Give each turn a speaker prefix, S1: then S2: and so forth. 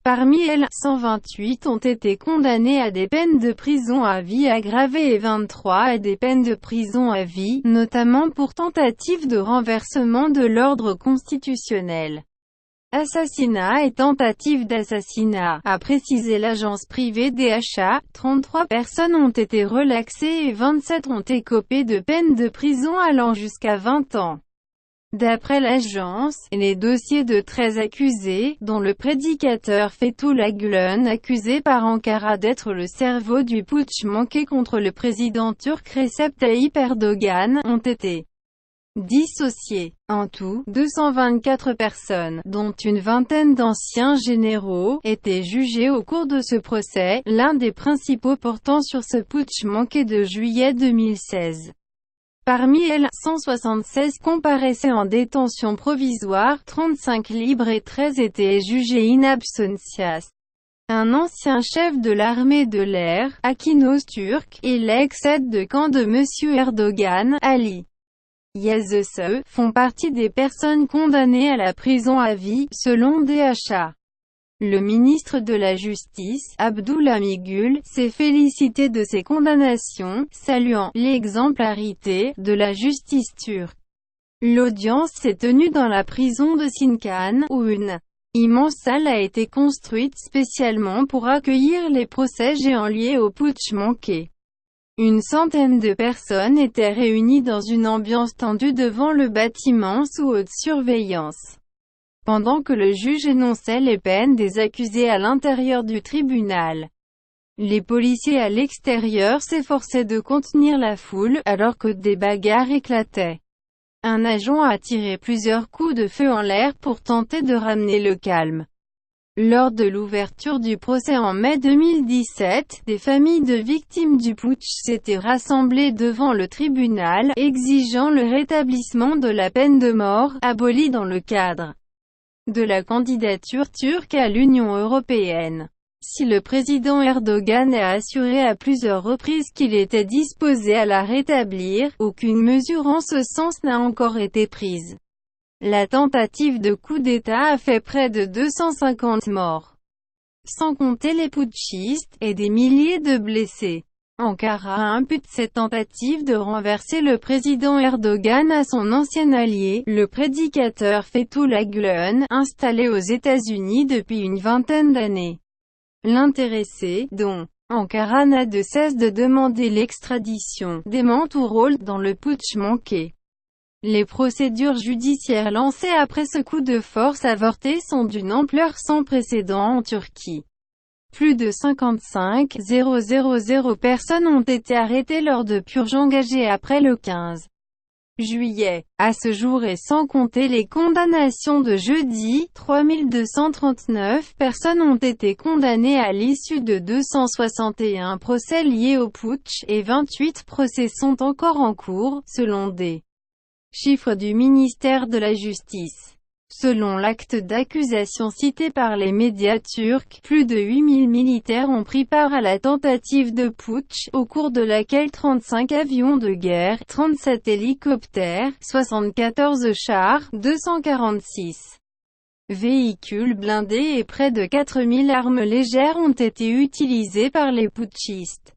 S1: Parmi elles, 128 ont été condamnés à des peines de prison à vie aggravées et 23 à des peines de prison à vie, notamment pour tentative de renversement de l'ordre constitutionnel, assassinat et tentative d'assassinat, a précisé l'agence privée DHA. 33 personnes ont été relaxées et 27 ont écopé de peines de prison allant jusqu'à 20 ans. D'après l'agence, les dossiers de 13 accusés, dont le prédicateur Fethullah Gülen accusé par Ankara d'être le cerveau du putsch manqué contre le président turc Recep Tayyip Erdogan, ont été dissociés. En tout, 224 personnes, dont une vingtaine d'anciens généraux, étaient jugées au cours de ce procès, l'un des principaux portant sur ce putsch manqué de juillet 2016. Parmi elles, 176 comparaissaient en détention provisoire, 35 libres et 13 étaient jugés in absentia. Un ancien chef de l'armée de l'air, Akinos turc, et l'ex-aide de camp de M. Erdogan, Ali Yazıcı, font partie des personnes condamnées à la prison à vie, selon DHA. Le ministre de la Justice, Abdülhamit Gül, s'est félicité de ces condamnations, saluant « l'exemplarité » de la justice turque. L'audience s'est tenue dans la prison de Sincan, où une immense salle a été construite spécialement pour accueillir les procès géants liés au putsch manqué. Une centaine de personnes étaient réunies dans une ambiance tendue devant le bâtiment sous haute surveillance, pendant que le juge énonçait les peines des accusés à l'intérieur du tribunal. Les policiers à l'extérieur s'efforçaient de contenir la foule, alors que des bagarres éclataient. Un agent a tiré plusieurs coups de feu en l'air pour tenter de ramener le calme. Lors de l'ouverture du procès en mai 2017, des familles de victimes du putsch s'étaient rassemblées devant le tribunal, exigeant le rétablissement de la peine de mort, abolie dans le cadre de la candidature turque à l'Union européenne. Si le président Erdogan a assuré à plusieurs reprises qu'il était disposé à la rétablir, aucune mesure en ce sens n'a encore été prise. La tentative de coup d'État a fait près de 250 morts, sans compter les putschistes, et des milliers de blessés. Ankara impute cette tentative de renverser le président Erdogan à son ancien allié, le prédicateur Fethullah Gülen, installé aux États-Unis depuis une vingtaine d'années. L'intéressé, dont Ankara n'a de cesse de demander l'extradition, dément tout rôle dans le putsch manqué. Les procédures judiciaires lancées après ce coup de force avorté sont d'une ampleur sans précédent en Turquie. Plus de 55 000 personnes ont été arrêtées lors de purges engagées après le 15 juillet. À ce jour et sans compter les condamnations de jeudi, 3239 personnes ont été condamnées à l'issue de 261 procès liés au putsch, et 28 procès sont encore en cours, selon des chiffres du ministère de la Justice. Selon l'acte d'accusation cité par les médias turcs, plus de 8000 militaires ont pris part à la tentative de putsch, au cours de laquelle 35 avions de guerre, 37 hélicoptères, 74 chars, 246 véhicules blindés et près de 4000 armes légères ont été utilisés par les putschistes.